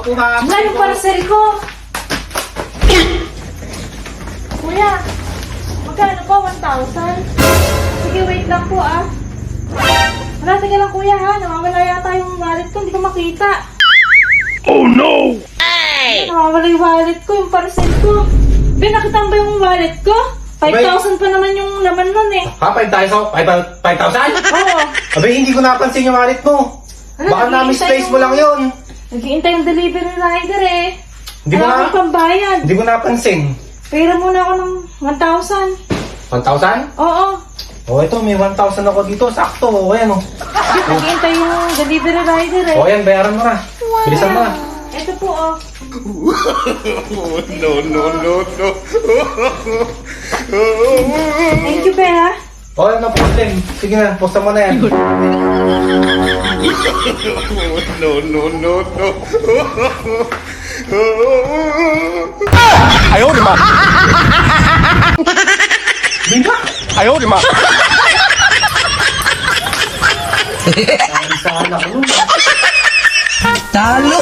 po na. Wala yung parcel ko. Kuya, magkano po? 1,000? Sige, wait lang po ah. Wala, sige lang kuya ha. Nawawala yata yung wallet ko. Hindi ko makita. Oh no! Nawawala yung wallet ko, yung parcel ko. Ben, nakita mo ba yung wallet ko? 5,000 pa naman yung laman nun eh. Ha? 5,000? 5,000? Oo. Abay, hindi ko napansin yung wallet mo. Ano, Baka na-misplace mo lang yun. Naghihintay yung delivery rider eh. Hindi ko Wala na, akong pambayad. hindi ko napansin. Pera muna ako ng 1,000. 1,000? Oo. Oh, ito, may 1,000 ako dito. Sakto, o yan o. Naghihintay yung delivery rider eh. O yan, bayaran mo na. Bilisan mo na. Ito po oh. No, no, no, no. Thank you, Be ha. O yan, no problem. Sige na, posta mo na yan. No, no, no, no. 哎呦我的妈！ Bingka! 哎呦我的妈！ Ay, sa anak ko nun. Talo!